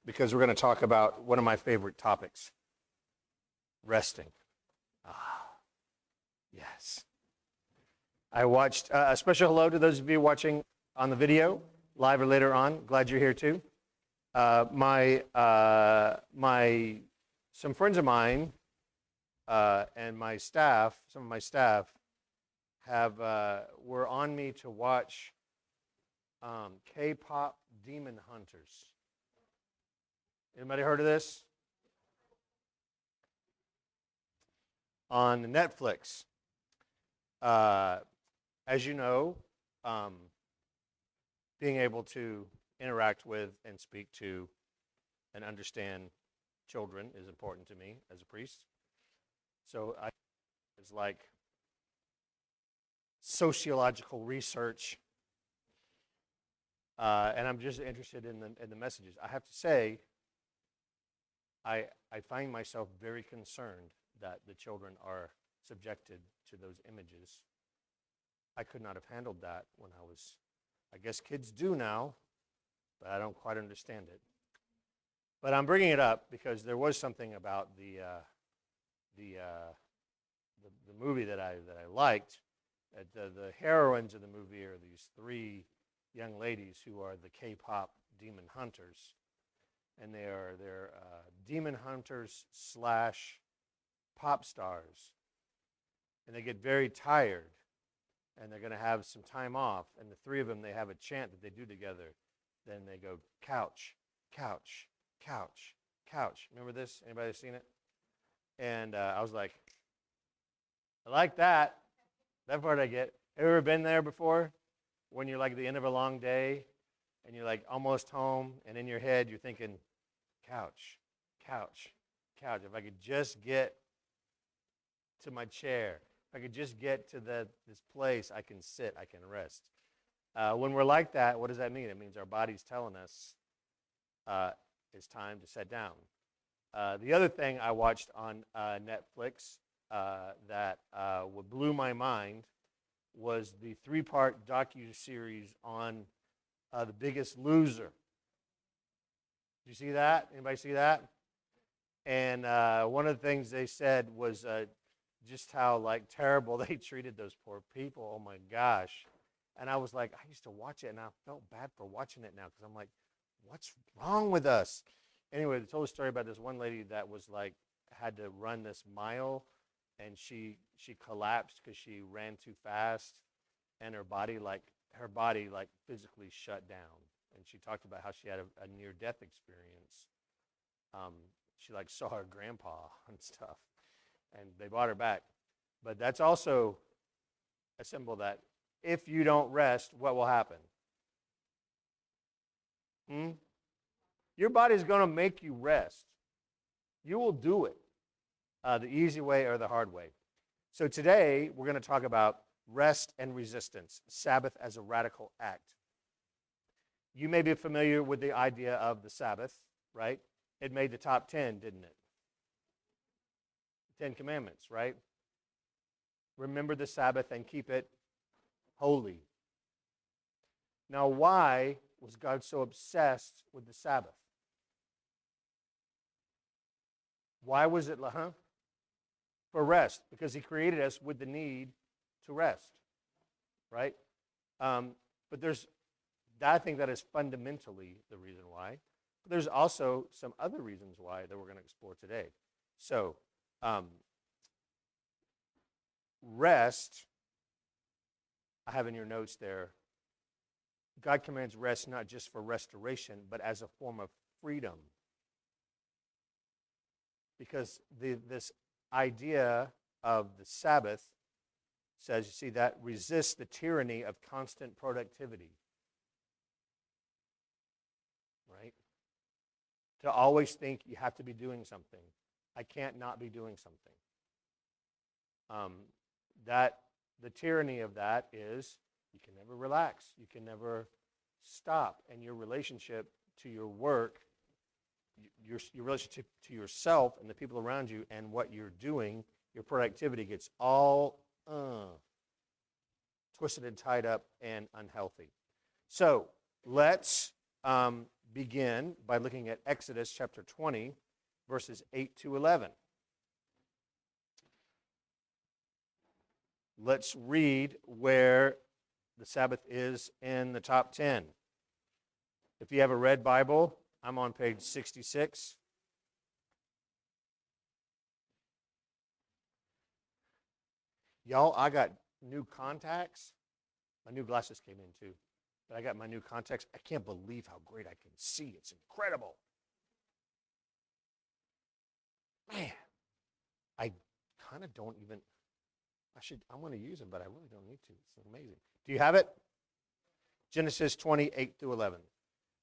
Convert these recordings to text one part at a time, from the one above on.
because we're going to talk about one of my favorite topics, resting. Yes. I watched a special hello to those of you watching on the video, live or later on. Glad you're here too. Some friends of mine and my staff, some of my staff, were on me to watch K-pop Demon Hunters. Anybody heard of this? On Netflix. As you know, being able to interact with and speak to and understand children is important to me as a priest. So it's like sociological research, and I'm just interested in the messages. I have to say, I find myself very concerned that the children are subjected to those images. I could not have handled that when I was, I guess kids do now, but I don't quite understand it. But I'm bringing it up because there was something about the movie that I liked. The heroines of the movie are these three young ladies who are the K-pop demon hunters, and they're demon hunters / pop stars, and they get very tired, and they're going to have some time off, and the three of them, they have a chant that they do together. Then they go couch, couch, couch, couch. Remember this? Anybody seen it? And I was like, I like that. That part I get. Have you ever been there before? When you're like at the end of a long day and you're like almost home, and in your head you're thinking, couch, couch, couch. If I could just get to my chair, if I could just get to this place, I can sit, I can rest. When we're like that, what does that mean? It means our body's telling us it's time to sit down. The other thing I watched on Netflix that blew my mind was the 3-part docu-series on The Biggest Loser. Did you see that? Anybody see that? And one of the things they said was just how terrible they treated those poor people. Oh my gosh. And I was like, I used to watch it, and I felt bad for watching it now because I'm like, what's wrong with us? Anyway, they told a story about this one lady that was had to run this mile, and she collapsed because she ran too fast, and her body physically shut down. And she talked about how she had a near-death experience. She saw her grandpa and stuff, and they brought her back. But that's also a symbol that if you don't rest, what will happen? Your body's going to make you rest. You will do it the easy way or the hard way. So today, we're going to talk about rest and resistance, Sabbath as a radical act. You may be familiar with the idea of the Sabbath, right? It made the top 10, didn't it? 10 Commandments, right? Remember the Sabbath and keep it holy. Now, why was God so obsessed with the Sabbath? Why was it, For rest, because he created us with the need to rest, right? But I think that is fundamentally the reason why. But there's also some other reasons why that we're going to explore today. So, rest, I have in your notes there, God commands rest not just for restoration, but as a form of freedom. Because this idea of the Sabbath says, you see, that resists the tyranny of constant productivity. Right? To always think you have to be doing something. I can't not be doing something. The tyranny of that is you can never relax. You can never stop. And your relationship to your work, your relationship to yourself and the people around you and what you're doing, your productivity gets all twisted and tied up and unhealthy. So let's begin by looking at Exodus chapter 20, verses 8 to 11. Let's read where the Sabbath is in the top 10. If you have a red Bible, I'm on page 66. Y'all, I got new contacts. My new glasses came in too. But I got my new contacts. I can't believe how great I can see. It's incredible. Man, I kind of don't even, I'm going to use them, but I really don't need to. It's amazing. Do you have it? Genesis 28 through 11.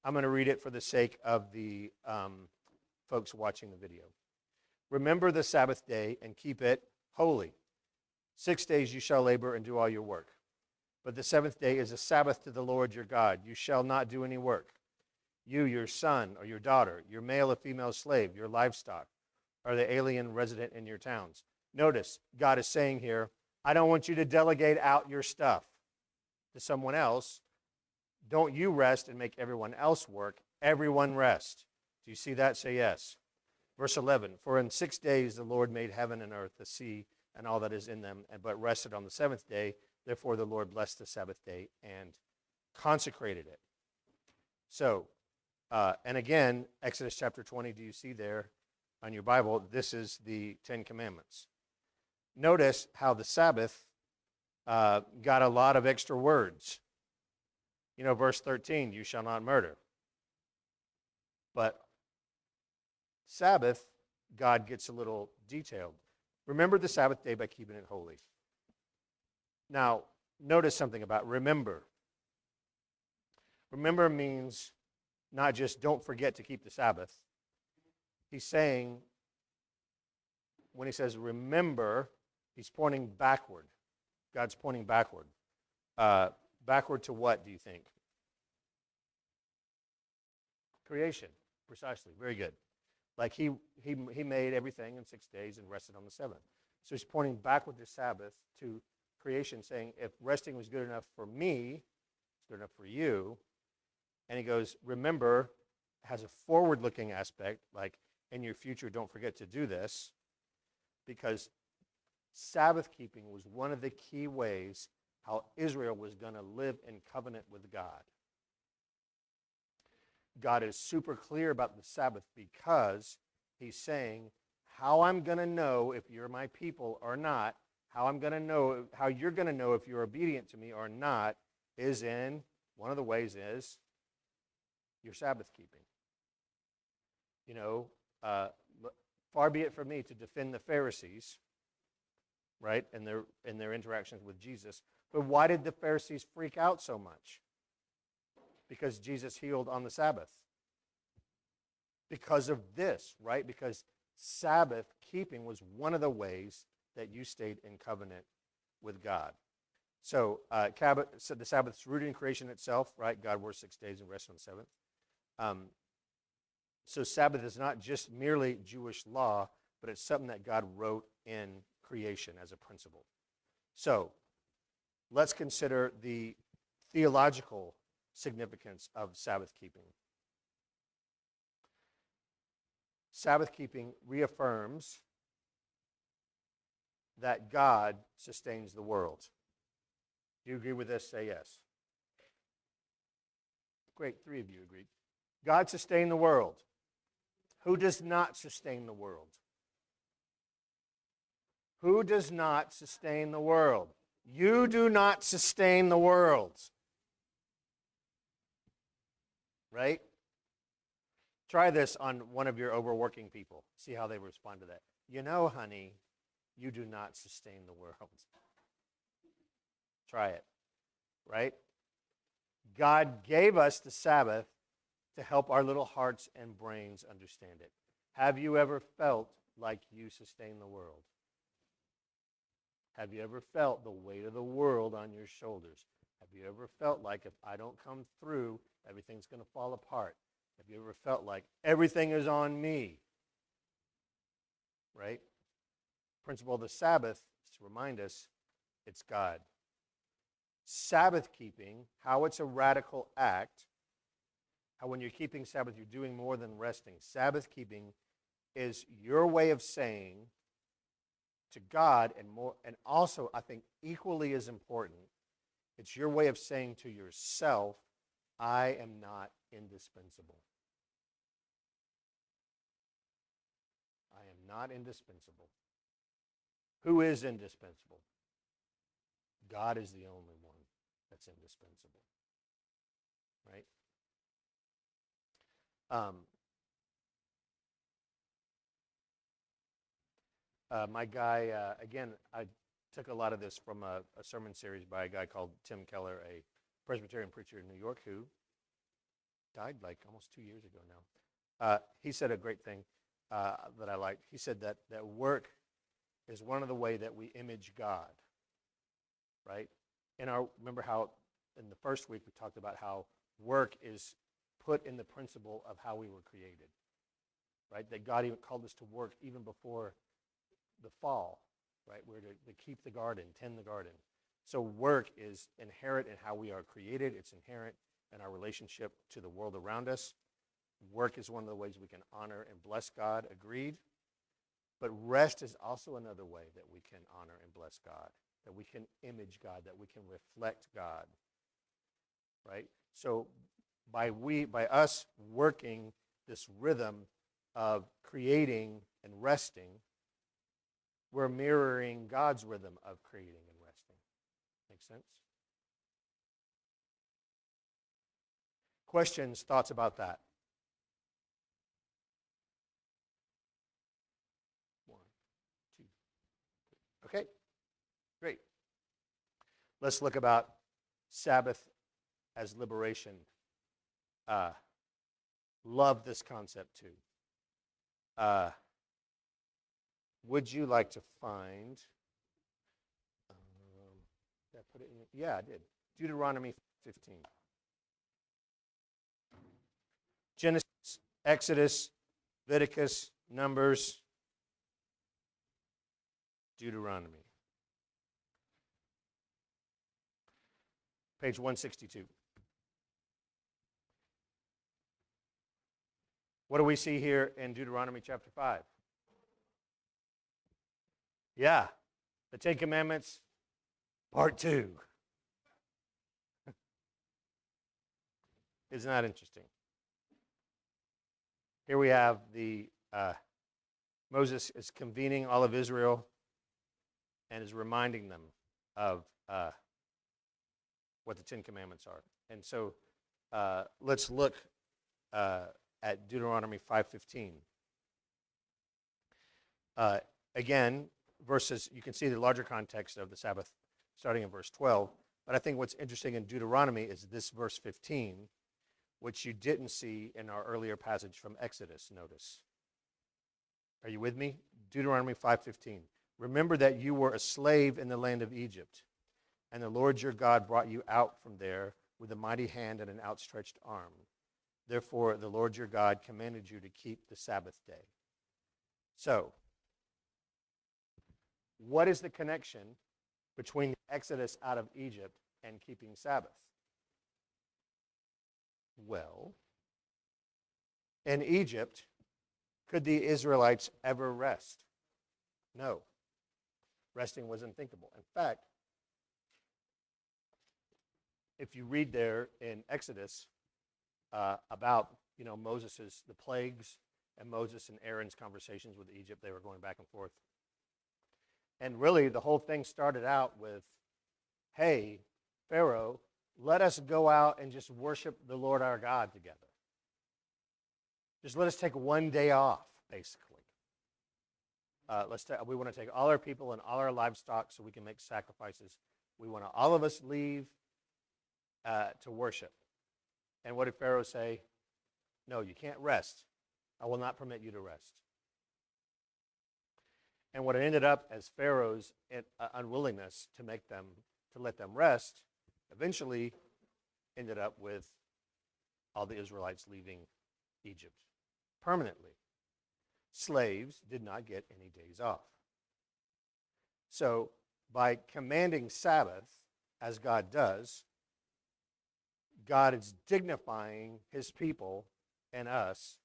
I'm going to read it for the sake of the folks watching the video. Remember the Sabbath day and keep it holy. 6 days you shall labor and do all your work. But the seventh day is a Sabbath to the Lord your God. You shall not do any work. You, your son or your daughter, your male or female slave, your livestock, or the alien resident in your towns. Notice, God is saying here, I don't want you to delegate out your stuff to someone else. Don't you rest and make everyone else work. Everyone rest. Do you see that? Say yes. Verse 11, for in 6 days the Lord made heaven and earth, the sea, and all that is in them, but rested on the seventh day. Therefore the Lord blessed the Sabbath day and consecrated it. So, and again, Exodus chapter 20, do you see there on your Bible, this is the Ten Commandments. Notice how the Sabbath got a lot of extra words. You know, verse 13, you shall not murder. But Sabbath, God gets a little detailed. Remember the Sabbath day by keeping it holy. Now, notice something about remember. Remember means not just don't forget to keep the Sabbath. He's saying, when he says remember, he's pointing backward. God's pointing backward. Backward to what, do you think? Creation, precisely. Very good. Like he made everything in 6 days and rested on the seventh. So he's pointing backward to Sabbath, to creation, saying if resting was good enough for me, it's good enough for you. And he goes, remember, has a forward-looking aspect, like in your future, don't forget to do this, because Sabbath keeping was one of the key ways how Israel was going to live in covenant with God. God is super clear about the Sabbath because he's saying, how I'm going to know if you're my people or not, how you're going to know if you're obedient to me or not, is in, one of the ways is your Sabbath keeping. You know, far be it from me to defend the Pharisees, right, and their interactions with Jesus. But why did the Pharisees freak out so much? Because Jesus healed on the Sabbath. Because of this, right? Because Sabbath keeping was one of the ways that you stayed in covenant with God. So the Sabbath's rooted in creation itself, right? God worked 6 days and rested on the seventh. So Sabbath is not just merely Jewish law, but it's something that God wrote in creation as a principle. So let's consider the theological significance of Sabbath keeping. Sabbath keeping reaffirms that God sustains the world. Do you agree with this? Say yes. Great, 3 of you agreed. God sustained the world. Who does not sustain the world? Who does not sustain the world? You do not sustain the world. Right? Try this on one of your overworking people. See how they respond to that. You know, honey, you do not sustain the world. Try it. Right? God gave us the Sabbath to help our little hearts and brains understand it. Have you ever felt like you sustain the world? Have you ever felt the weight of the world on your shoulders? Have you ever felt like if I don't come through, everything's going to fall apart? Have you ever felt like everything is on me? Right? Principle of the Sabbath is to remind us it's God. Sabbath keeping, how it's a radical act, how when you're keeping Sabbath, you're doing more than resting. Sabbath keeping is your way of saying to God, and also, I think, equally as important, it's your way of saying to yourself, I am not indispensable. I am not indispensable. Who is indispensable? God is the only one that's indispensable. Right? My guy, again, I took a lot of this from a sermon series by a guy called Tim Keller, a Presbyterian preacher in New York who died like almost 2 years ago now. He said a great thing that I liked. He said that work is one of the ways that we image God, right? Remember how in the first week we talked about how work is put in the principle of how we were created, right? That God even called us to work even before the fall, right? We're to keep the garden, tend the garden. So work is inherent in how we are created. It's inherent in our relationship to the world around us. Work is one of the ways we can honor and bless God, agreed. But rest is also another way that we can honor and bless God, that we can image God, that we can reflect God, right? So by us working this rhythm of creating and resting, we're mirroring God's rhythm of creating and resting. Make sense? Questions, thoughts about that? One, two, three. Okay, great. Let's look about Sabbath as liberation. Love this concept too. Would you like to find, did I put it in? Yeah, I did. Deuteronomy 15. Genesis, Exodus, Leviticus, Numbers, Deuteronomy. Page 162. What do we see here in Deuteronomy chapter 5? Yeah, the Ten Commandments, part 2. Isn't that interesting? Here we have Moses is convening all of Israel and is reminding them of what the Ten Commandments are. And so let's look at Deuteronomy 5:15. Again, verses, you can see the larger context of the Sabbath starting in verse 12. But I think what's interesting in Deuteronomy is this verse 15, which you didn't see in our earlier passage from Exodus, notice. Are you with me? Deuteronomy 5:15. Remember that you were a slave in the land of Egypt, and the Lord your God brought you out from there with a mighty hand and an outstretched arm. Therefore, the Lord your God commanded you to keep the Sabbath day. So, what is the connection between the Exodus out of Egypt and keeping Sabbath? Well, in Egypt, could the Israelites ever rest? No. Resting was unthinkable. In fact, if you read there in Exodus about Moses' the plagues and Moses and Aaron's conversations with Egypt, they were going back and forth. And really, the whole thing started out with, hey, Pharaoh, let us go out and just worship the Lord our God together. Just let us take one day off, basically. We want to take all our people and all our livestock so we can make sacrifices. We want to all of us leave to worship. And what did Pharaoh say? No, you can't rest. I will not permit you to rest. And what it ended up as Pharaoh's unwillingness to let them rest, eventually ended up with all the Israelites leaving Egypt permanently. Slaves did not get any days off. So by commanding Sabbath, as God does, God is dignifying his people and us,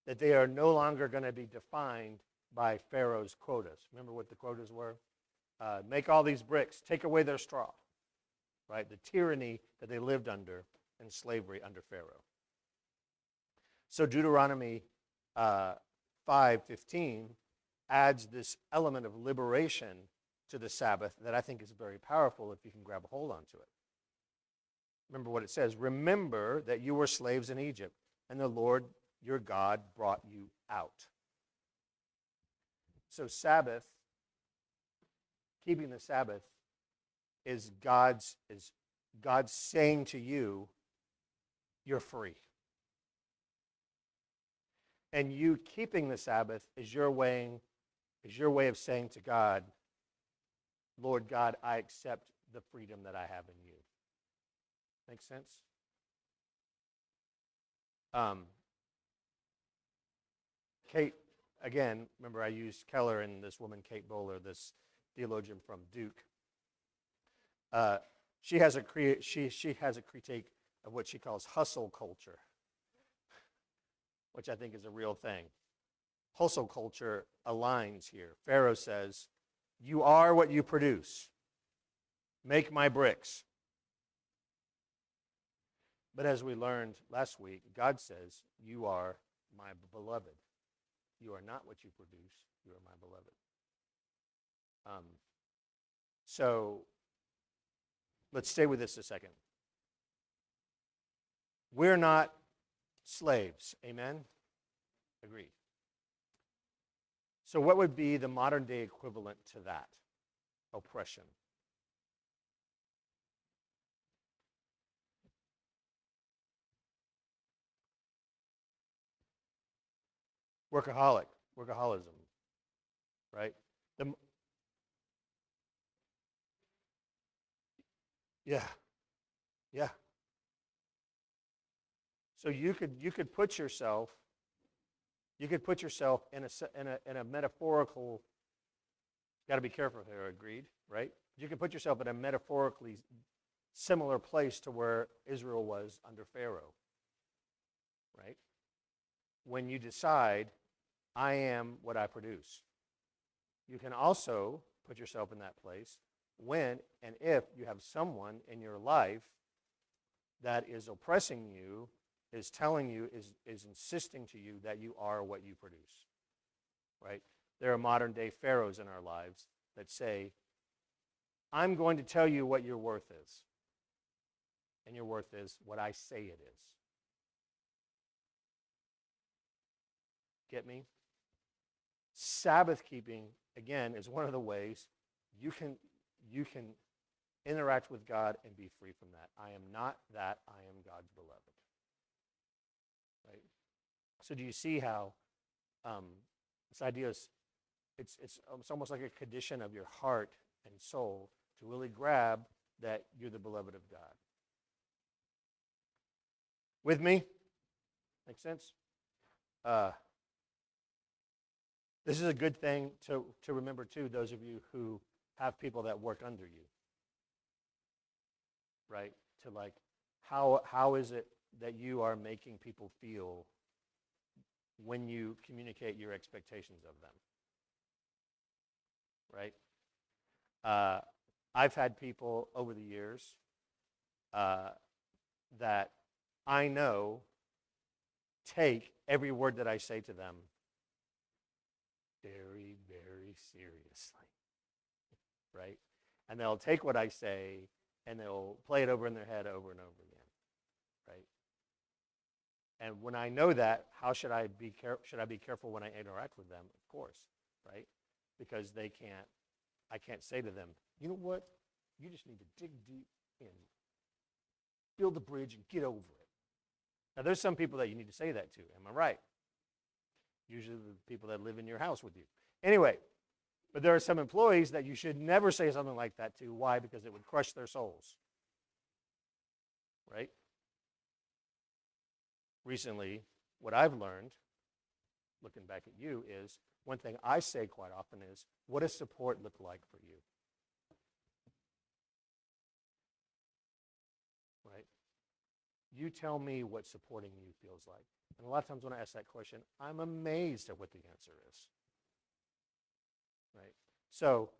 that they are no longer going to be defined by Pharaoh's quotas. Remember what the quotas were? Make all these bricks, take away their straw, right? The tyranny that they lived under in slavery under Pharaoh. So Deuteronomy 5:15 adds this element of liberation to the Sabbath that I think is very powerful if you can grab a hold onto it. Remember what it says. Remember that you were slaves in Egypt, and the Lord your God brought you out. So Sabbath, keeping the Sabbath, is God's saying to you, you're free. And you keeping the Sabbath is your way of saying to God, Lord God, I accept the freedom that I have in you. Make sense? Kate, again, remember I used Keller and this woman, Kate Bowler, this theologian from Duke. She has a critique of what she calls hustle culture, which I think is a real thing. Hustle culture aligns here. Pharaoh says, you are what you produce. Make my bricks. But as we learned last week, God says, you are my beloved. You are not what you produce. You are my beloved. So let's stay with this a second. We're not slaves. Amen? Agreed. So what would be the modern day equivalent to that? Oppression. Workaholism, right? Yeah. So you could put yourself in a metaphorical. Got to be careful here. Agreed, right? You could put yourself in a metaphorically similar place to where Israel was under Pharaoh, right? When you decide, I am what I produce. You can also put yourself in that place when and if you have someone in your life that is oppressing you, is telling you, is insisting to you that you are what you produce, right? There are modern day pharaohs in our lives that say, I'm going to tell you what your worth is. And your worth is what I say it is. Get me? Sabbath keeping, again, is one of the ways you can interact with God and be free from that. I am not that. I am God's beloved. Right? So do you see how this idea is, it's almost like a condition of your heart and soul to really grab that you're the beloved of God. With me? Make sense? This is a good thing to remember, too, those of you who have people that work under you. Right? To like, how is it that you are making people feel when you communicate your expectations of them? Right? I've had people over the years that I know take every word that I say to them very, very seriously, right? And they'll take what I say and they'll play it over in their head over and over again, right? And when I know that, how should I be careful when I interact with them? Of course, right? Because I can't say to them, you know what? You just need to dig deep in, build the bridge and get over it. Now, there's some people that you need to say that to. Am I right? Usually the people that live in your house with you. Anyway, but there are some employees that you should never say something like that to. Why? Because it would crush their souls. Right? Recently, what I've learned, looking back at you, is one thing I say quite often is, what does support look like for you? Right? You tell me what supporting you feels like. And a lot of times when I ask that question, I'm amazed at what the answer is. Right? So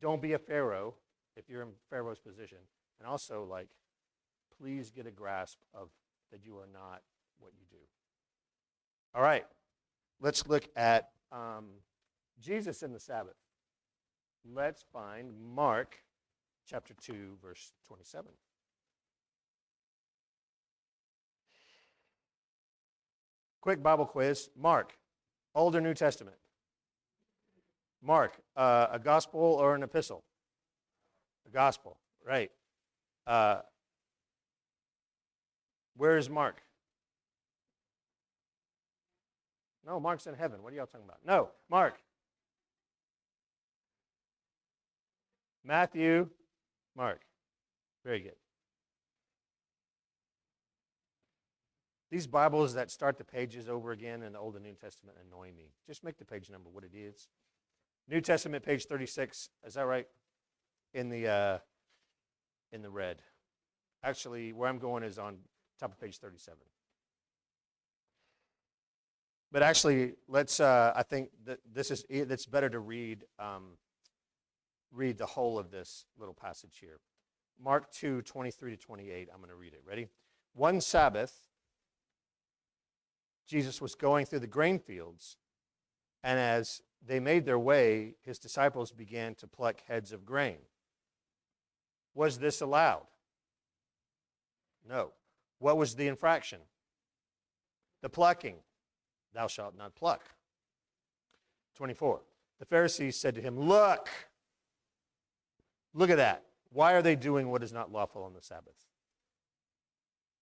don't be a Pharaoh if you're in Pharaoh's position. And also, like, please get a grasp of that you are not what you do. All right. Let's look at Jesus and the Sabbath. Let's find Mark chapter 2, verse 27. Quick Bible quiz. Mark, Old or New Testament? Mark, a gospel or an epistle? A gospel, right. Where is Mark? No, Mark's in heaven. What are y'all talking about? No, Mark. Matthew, Mark. Very good. These Bibles that start the pages over again in the Old and New Testament annoy me. Just make the page number what it is. New Testament, page 36. Is that right? In the red. Actually, where I'm going is on top of page 37. But actually, let's. I think that it's better to read the whole of this little passage here. Mark 2, 23 to 28. I'm going to read it. Ready? One Sabbath, Jesus was going through the grain fields, and as they made their way, his disciples began to pluck heads of grain. Was this allowed? No. What was the infraction? The plucking. Thou shalt not pluck. 24. The Pharisees said to him, Look at that. Why are they doing what is not lawful on the Sabbath?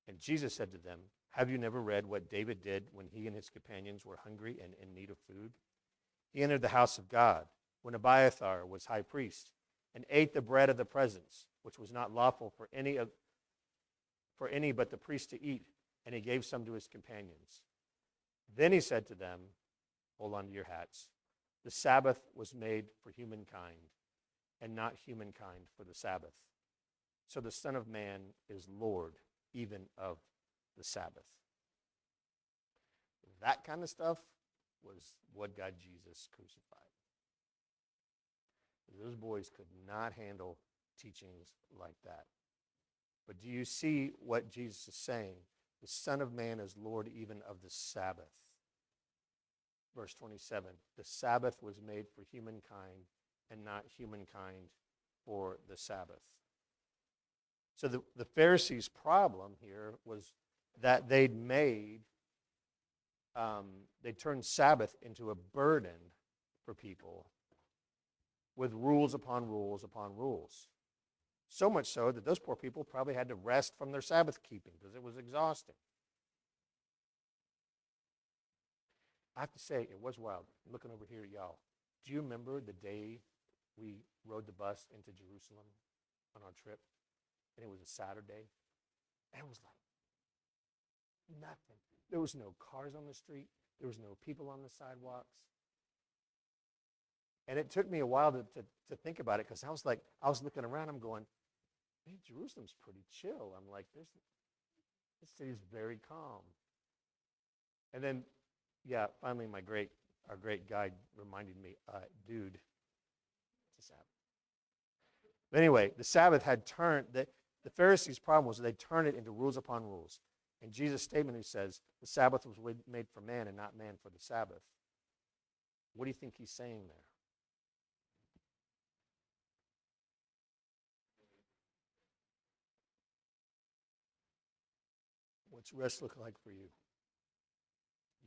And Jesus said to them, Have you never read what David did when he and his companions were hungry and in need of food? He entered the house of God when Abiathar was high priest and ate the bread of the presence, which was not lawful for any but the priest to eat, and he gave some to his companions. Then he said to them, hold on to your hats, the Sabbath was made for humankind, and not humankind for the Sabbath. So the Son of Man is Lord even of the Sabbath. That kind of stuff was what got Jesus crucified. Those boys could not handle teachings like that. But do you see what Jesus is saying? The Son of Man is Lord even of the Sabbath. Verse 27, the Sabbath was made for humankind and not humankind for the Sabbath. So the Pharisees' problem here was that they turned Sabbath into a burden for people with rules upon rules upon rules. So much so that those poor people probably had to rest from their Sabbath keeping because it was exhausting. I have to say, it was wild. I'm looking over here at y'all. Do you remember the day we rode the bus into Jerusalem on our trip? And it was a Saturday. And it was like nothing. There was no cars on the street. There was no people on the sidewalks. And it took me a while to think about it because I was looking around, I'm going, man, Jerusalem's pretty chill. I'm like, this city's very calm. And then, yeah, finally our great guide reminded me, dude, it's a Sabbath. But anyway, the Sabbath had turned, the Pharisees' problem was they turned it into rules upon rules. And Jesus' statement, he says, the Sabbath was made for man and not man for the Sabbath. What do you think he's saying there? What's rest look like for you?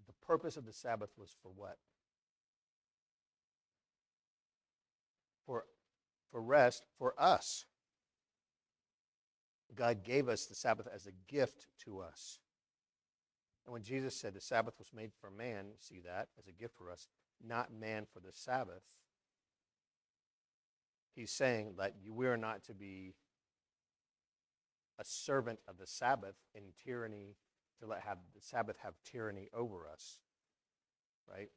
The purpose of the Sabbath was for what? For rest for us. God gave us the Sabbath as a gift to us. And when Jesus said the Sabbath was made for man, see that, as a gift for us, not man for the Sabbath, he's saying that we are not to be a servant of the Sabbath in tyranny, to let the Sabbath have tyranny over us, right?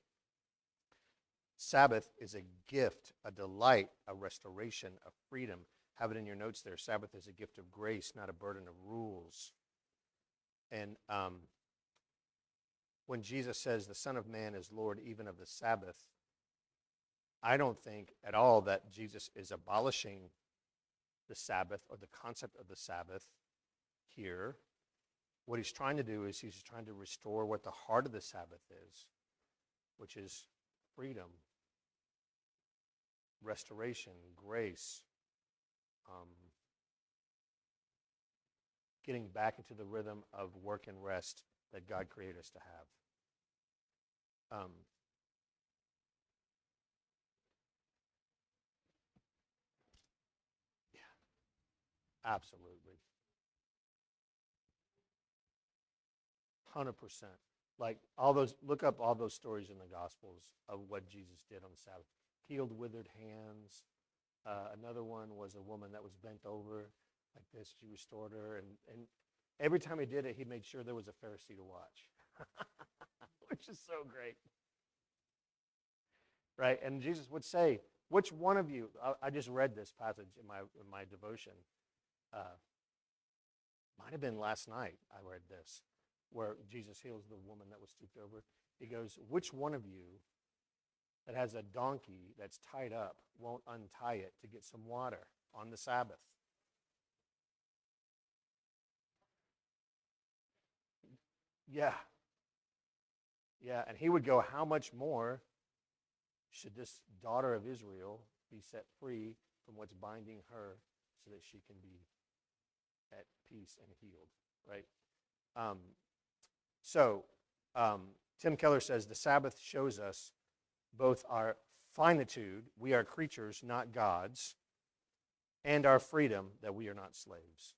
Sabbath is a gift, a delight, a restoration, a freedom. Have it in your notes there. Sabbath is a gift of grace, not a burden of rules. And when Jesus says the Son of Man is Lord even of the Sabbath, I don't think at all that Jesus is abolishing the Sabbath or the concept of the Sabbath here. What he's trying to do is he's trying to restore what the heart of the Sabbath is, which is freedom, restoration, grace, getting back into the rhythm of work and rest that God created us to have. Yeah, absolutely. 100%. Like all those, look up all those stories in the Gospels of what Jesus did on the Sabbath. Healed withered hands. Another one was a woman that was bent over like this. She restored her. And every time he did it, he made sure there was a Pharisee to watch, which is so great. Right? And Jesus would say, which one of you, I just read this passage in my devotion. Might have been last night I read this, where Jesus heals the woman that was stooped over. He goes, which one of you that has a donkey that's tied up won't untie it to get some water on the Sabbath? Yeah. Yeah, and he would go, how much more should this daughter of Israel be set free from what's binding her so that she can be at peace and healed, right? Tim Keller says the Sabbath shows us both our finitude, we are creatures, not gods, and our freedom, that we are not slaves.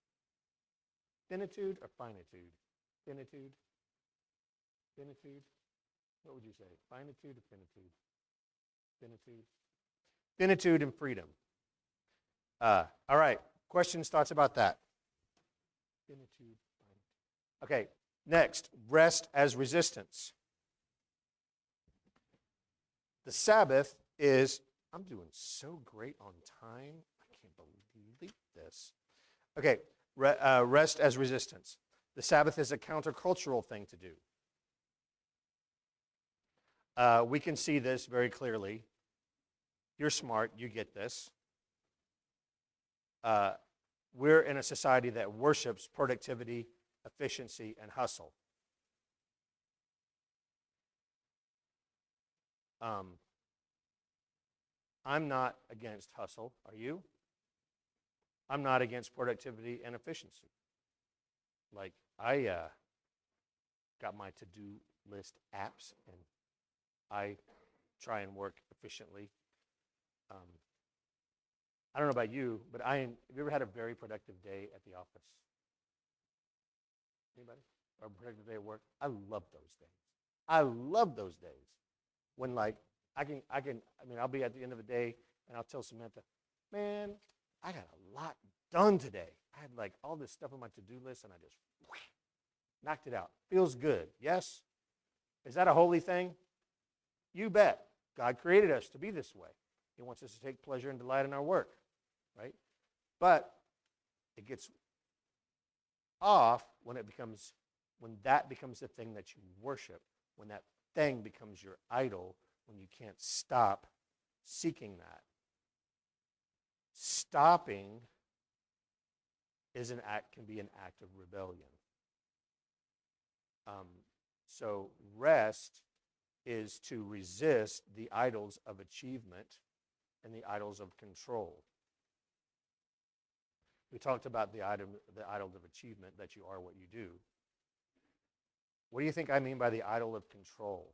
Finitude or finitude? Finitude? Finitude? What would you say? Finitude or finitude? Finitude? Finitude and freedom. All right. Questions, thoughts about that? Finitude. Okay. Next, rest as resistance. The Sabbath is, I'm doing so great on time. I can't believe this. Okay. Rest as resistance. The Sabbath is a countercultural thing to do. We can see this very clearly. You're smart. You get this. We're in a society that worships productivity, efficiency, and hustle. I'm not against hustle. Are you? I'm not against productivity and efficiency. Like, I got my to-do list apps, and I try and work efficiently. I don't know about you, but have you ever had a very productive day at the office? Anybody? Or a productive day at work? I love those days. I love those days when, like, I'll be at the end of the day and I'll tell Samantha, man, I got a lot done today. I had like all this stuff on my to-do list and I just knocked it out. Feels good. Yes? Is that a holy thing? You bet. God created us to be this way. He wants us to take pleasure and delight in our work, right? But it gets off when that becomes the thing that you worship, when that thing becomes your idol, when you can't stop seeking that. Stopping can be an act of rebellion. So rest is to resist the idols of achievement and the idols of control. We talked about the idol of achievement, that you are what you do. What do you think I mean by the idol of control?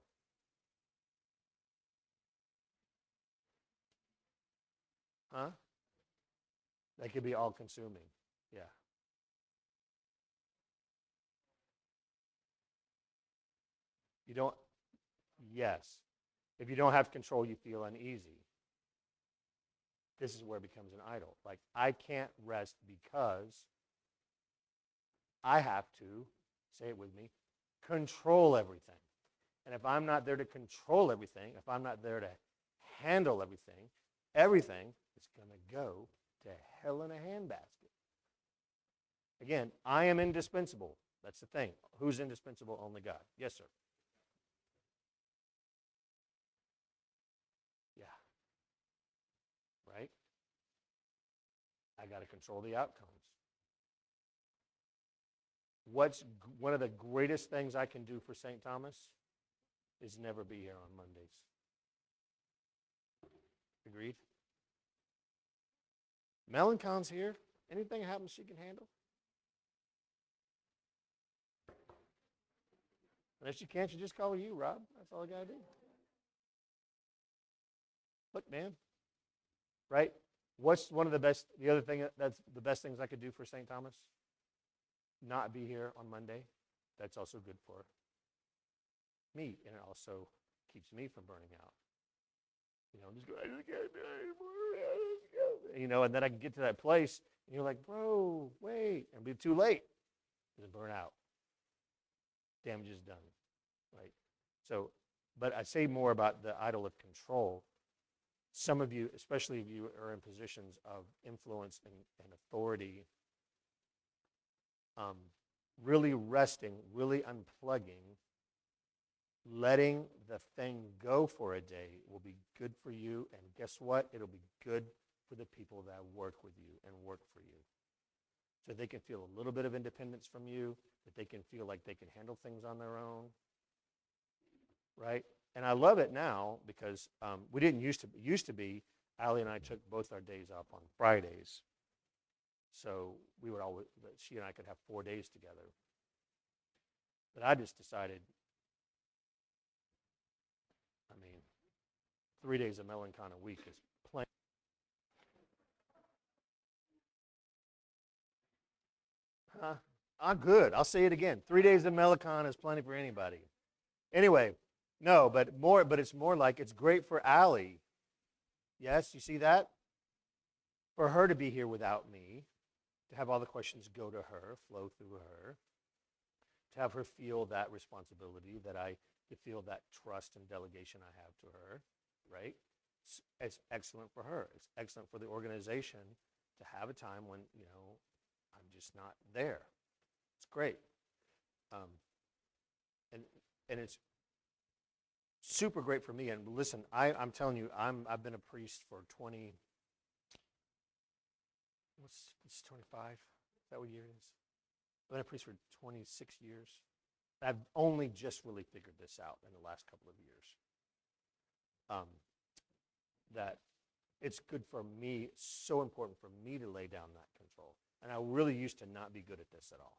Huh? That could be all-consuming. Yeah. You don't, yes. If you don't have control, you feel uneasy. This is where it becomes an idol. Like, I can't rest because I have to, say it with me, control everything. And if I'm not there to control everything, if I'm not there to handle everything is going to go to hell in a handbasket. Again, I am indispensable. That's the thing. Who's indispensable? Only God. Yes, sir. Yeah. Right? I got to control the outcomes. One of the greatest things I can do for St. Thomas is never be here on Mondays. Agreed? Melanchon's here. Anything happens she can handle? And if she can't, she just call you, Rob. That's all I got to do. Look, man, right? What's one of the other thing that's the best things I could do for St. Thomas? Not be here on Monday. That's also good for me, and it also keeps me from burning out. I just can't do it anymore. And then I can get to that place, and you're like, bro, wait, and be too late. Because burn out. Damage is done, right? So, but I say more about the idol of control. Some of you, especially if you are in positions of influence and authority, really resting, really unplugging, letting the thing go for a day will be good for you. And guess what? It'll be good for the people that work with you and work for you. So they can feel a little bit of independence from you, that they can feel like they can handle things on their own, right? And I love it now because we didn't used to be, Allie and I took both our days off on Fridays. So we would always, she and I could have 4 days together. But I just decided, 3 days of Melanchon a week is plenty. Huh? I'm good. I'll say it again. 3 days of Melanchon is plenty for anybody. Anyway, no, but it's more like it's great for Allie. Yes, you see that? For her to be here without me, to have all the questions go to her, flow through her, to have her feel that responsibility, to feel that trust and delegation I have to her, right? It's excellent for her. It's excellent for the organization to have a time when, I'm just not there. It's great. And it's super great for me. And listen, I'm telling you, I've been a priest for 20, what's 25? Is that what year it is? I've been a priest for 26 years. I've only just really figured this out in the last couple of years. That it's good for me, so important for me to lay down that control. And I really used to not be good at this at all.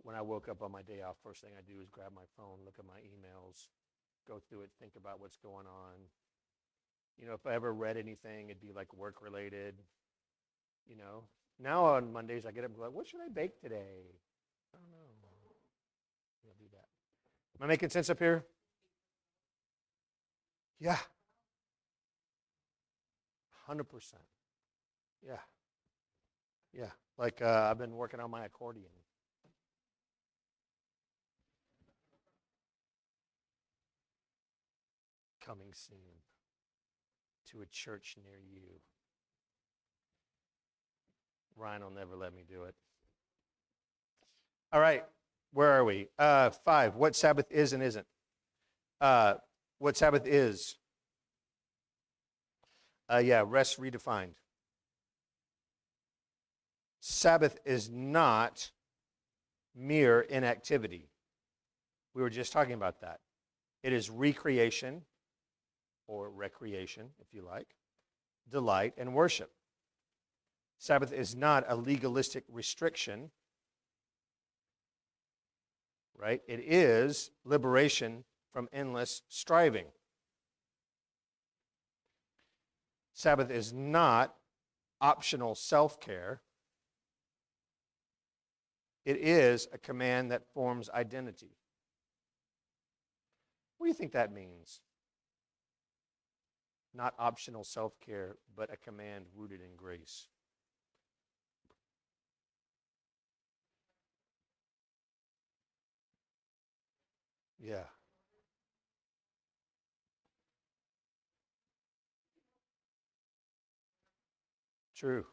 When I woke up on my day off, first thing I do is grab my phone, look at my emails, go through it, think about what's going on. If I ever read anything, it'd be like work related. Now on Mondays I get up and go, what should I bake today? I don't know. I'll do that. Am I making sense up here? Yeah. 100%. Yeah. Yeah. Like I've been working on my accordion. Coming soon to a church near you. Ryan will never let me do it. All right. Where are we? 5. What Sabbath is and isn't. What Sabbath is. Rest redefined. Sabbath is not mere inactivity. We were just talking about that. It is recreation, or recreation, if you like, delight, and worship. Sabbath is not a legalistic restriction, right? It is liberation from endless striving. Sabbath is not optional self-care. It is a command that forms identity. What do you think that means? Not optional self-care, but a command rooted in grace. Yeah. True.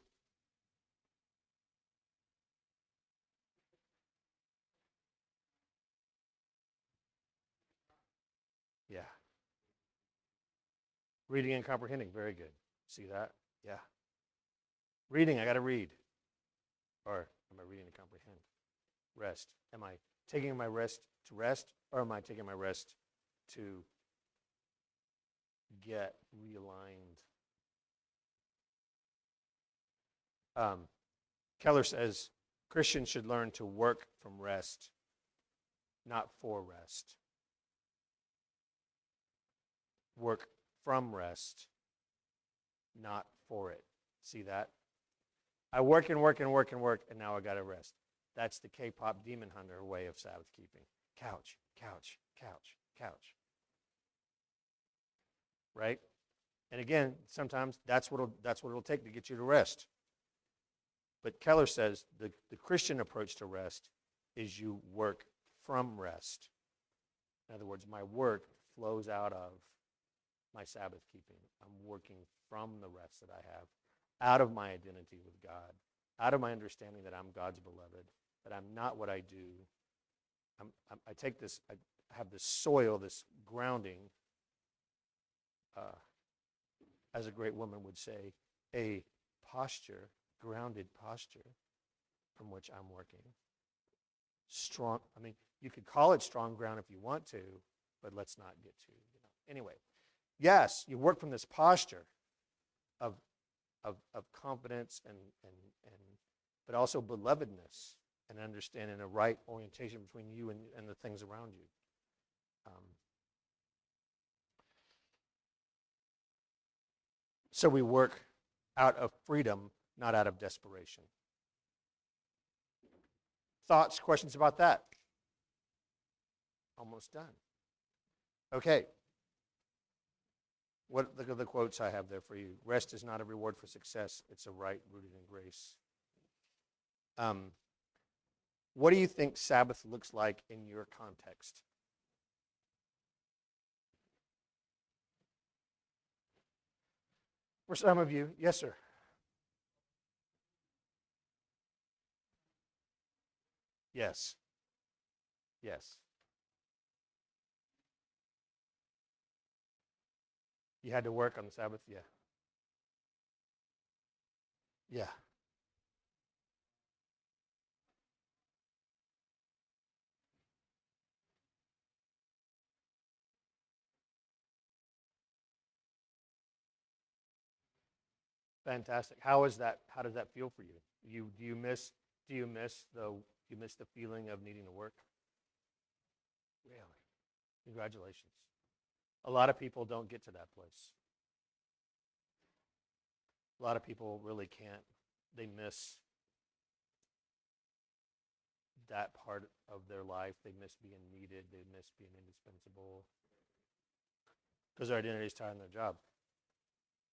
Reading and comprehending, very good. See that? Yeah. Reading, I got to read. Or am I reading to comprehend? Rest. Am I taking my rest to rest, or am I taking my rest to get realigned? Keller says Christians should learn to work from rest, not for rest. Work from rest, not for it. See that? I work and work and work and work, and now I got to rest. That's the K-pop demon hunter way of Sabbath keeping. Couch, couch, couch, couch. Right? And again, sometimes that's what it'll take to get you to rest. But Keller says the Christian approach to rest is you work from rest. In other words, my work flows out of my Sabbath keeping. I'm working from the rest that I have, out of my identity with God, out of my understanding that I'm God's beloved, that I'm not what I do. I take this, I have this soil, this grounding, as a great woman would say, a posture, grounded posture from which I'm working. Strong, I mean, you could call it strong ground if you want to, but let's not get too, Anyway, yes, you work from this posture of confidence and but also belovedness and understanding a right orientation between you and the things around you. So we work out of freedom, not out of desperation. Thoughts, questions about that? Almost done. Okay. Look at the quotes I have there for you. Rest is not a reward for success. It's a right rooted in grace. What do you think Sabbath looks like in your context? For some of you, yes, sir. Yes. Yes. You had to work on the Sabbath? Yeah. Yeah. Fantastic. How is that? How does that feel for you? Do you miss the feeling of needing to work? Really? Congratulations. A lot of people don't get to that place. A lot of people really can't. They miss that part of their life. They miss being needed. They miss being indispensable because their identity is tied in their job.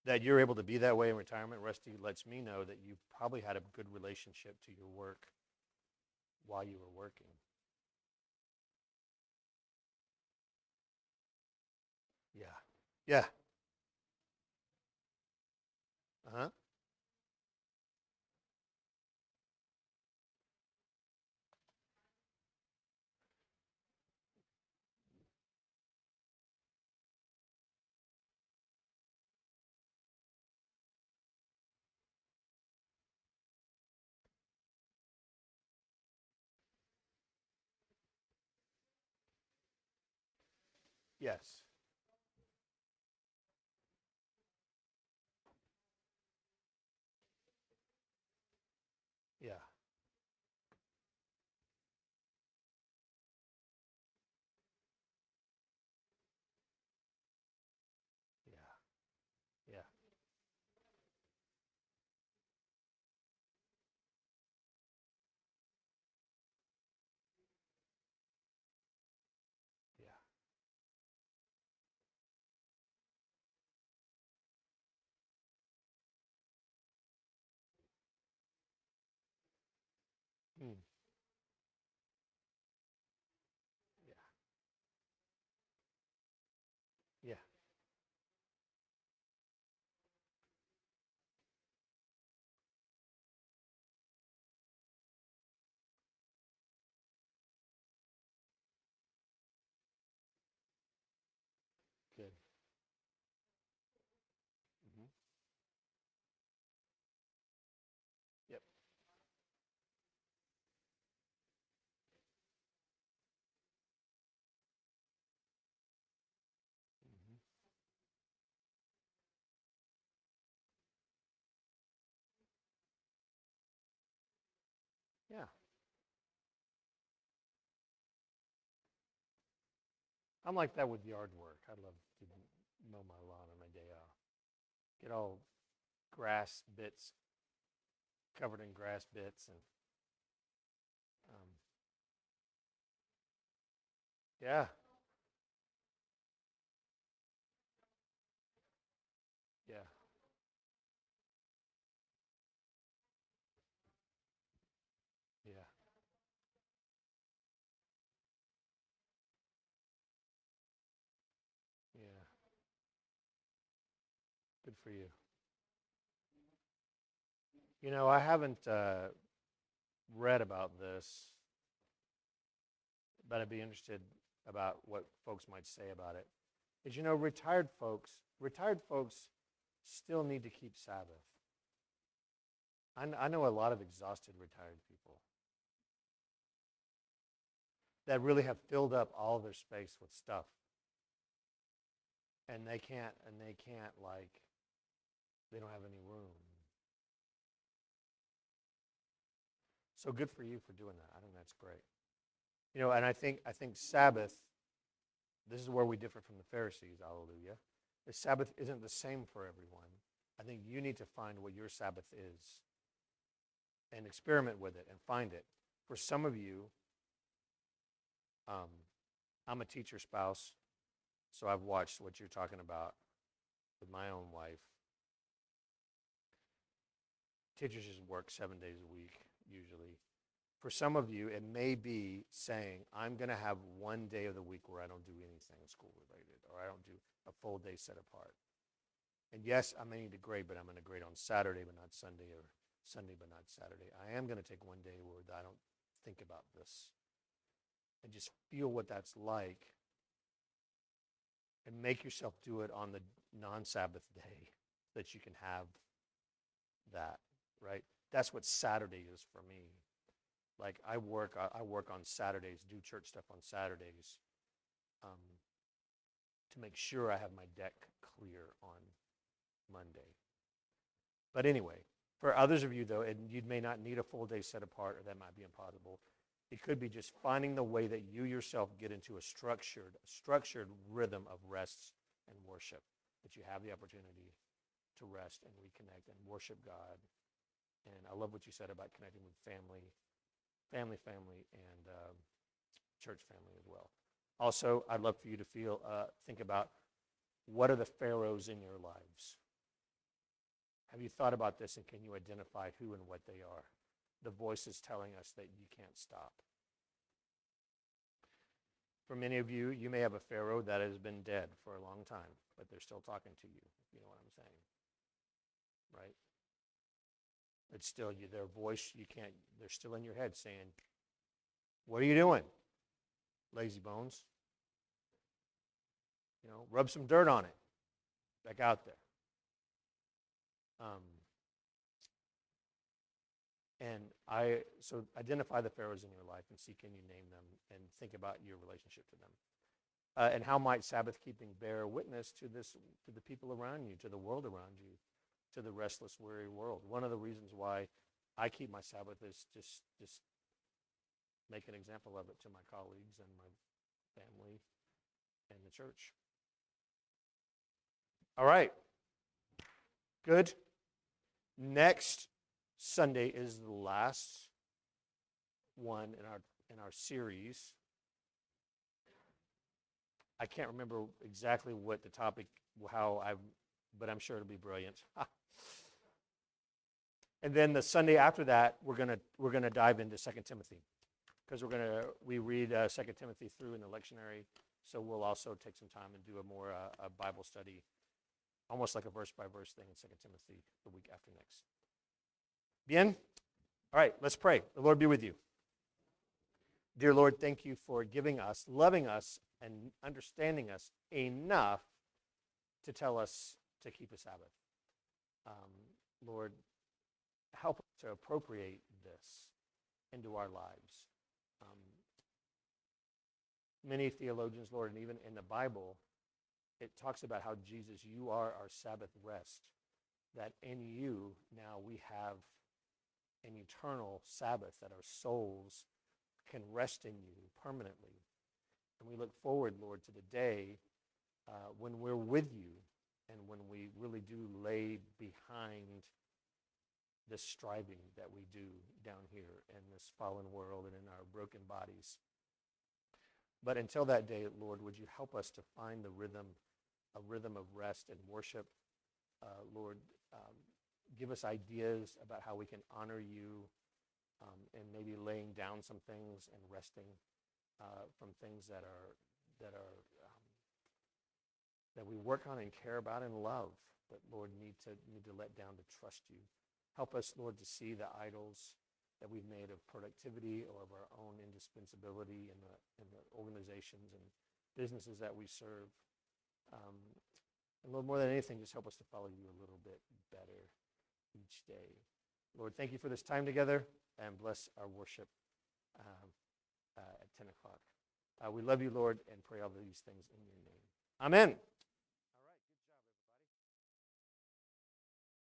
That you're able to be that way in retirement, Rusty, lets me know that you probably had a good relationship to your work while you were working. Yeah. Yeah. Uh-huh. Yes. Yeah. Yeah. Yeah. Yeah. Yeah. I'm like that with yard work. I love to mow my lawn on my day off. Get all grass bits covered in grass bits and um, yeah, yeah, yeah, yeah. Good for you. You know, I haven't read about this, but I'd be interested about what folks might say about it. Is, you know, retired folks still need to keep Sabbath. I know a lot of exhausted retired people that really have filled up all their space with stuff, and they can't like they don't have any room. So good for you for doing that. I think that's great. You know, and I think Sabbath. This is where we differ from the Pharisees. Hallelujah. The Sabbath isn't the same for everyone. I think you need to find what your Sabbath is and experiment with it and find it. For some of you, um, I'm a teacher spouse, so I've watched what you're talking about with my own wife. Teachers just work 7 days a week, usually. For some of you, it may be saying, I'm going to have one day of the week where I don't do anything school related, or I don't do a full day set apart. And yes, I may need to grade, but I'm going to grade on Saturday, but not Sunday, or Sunday, but not Saturday. I am going to take one day where I don't think about this and just feel what that's like and make yourself do it on the non-Sabbath day so that you can have that, right? That's what Saturday is for me. Like I work on Saturdays, do church stuff on Saturdays, um, to make sure I have my deck clear on Monday. But anyway, for others of you though, and you may not need a full day set apart, or that might be impossible. It could be just finding the way that you yourself get into a structured rhythm of rest and worship, that you have the opportunity to rest and reconnect and worship God. And I love what you said about connecting with family, and church family as well. Also, I'd love for you to think about what are the pharaohs in your lives. Have you thought about this, and can you identify who and what they are? The voices telling us that you can't stop. For many of you, you may have a pharaoh that has been dead for a long time, but they're still talking to you, if you know what I'm saying, right? It's still you, their voice, you can't, they're still in your head saying, what are you doing, lazy bones? You know, rub some dirt on it, back out there. Um, so identify the pharaohs in your life and see, can you name them, and think about your relationship to them. And how might Sabbath keeping bear witness to the people around you, to the world around you, to the restless, weary world? One of the reasons why I keep my Sabbath is just make an example of it to my colleagues and my family and the church. All right. Good. Next Sunday is the last one in our series. I can't remember exactly what the topic, but I'm sure it'll be brilliant. And then the Sunday after that, we're gonna dive into 2 Timothy, because we read 2 Timothy through in the lectionary. So we'll also take some time and do a Bible study, almost like a verse by verse thing in 2 Timothy the week after next. Bien? All right, let's pray. The Lord be with you. Dear Lord, thank you for giving us, loving us, and understanding us enough to tell us to keep a Sabbath. Lord, help us to appropriate this into our lives. Many theologians, Lord, and even in the Bible, it talks about how, Jesus, you are our Sabbath rest, that in you now we have an eternal Sabbath, that our souls can rest in you permanently. And we look forward, Lord, to the day when we're with you and when we really do lay behind this striving that we do down here in this fallen world and in our broken bodies. But until that day, Lord, would you help us to find a rhythm of rest and worship. Lord, give us ideas about how we can honor you and maybe laying down some things and resting from things that we work on and care about and love, but Lord, need to let down to trust you. Help us, Lord, to see the idols that we've made of productivity or of our own indispensability in the organizations and businesses that we serve. And Lord, more than anything, just help us to follow you a little bit better each day. Lord, thank you for this time together, and bless our worship at 10 o'clock. We love you, Lord, and pray all these things in your name. Amen.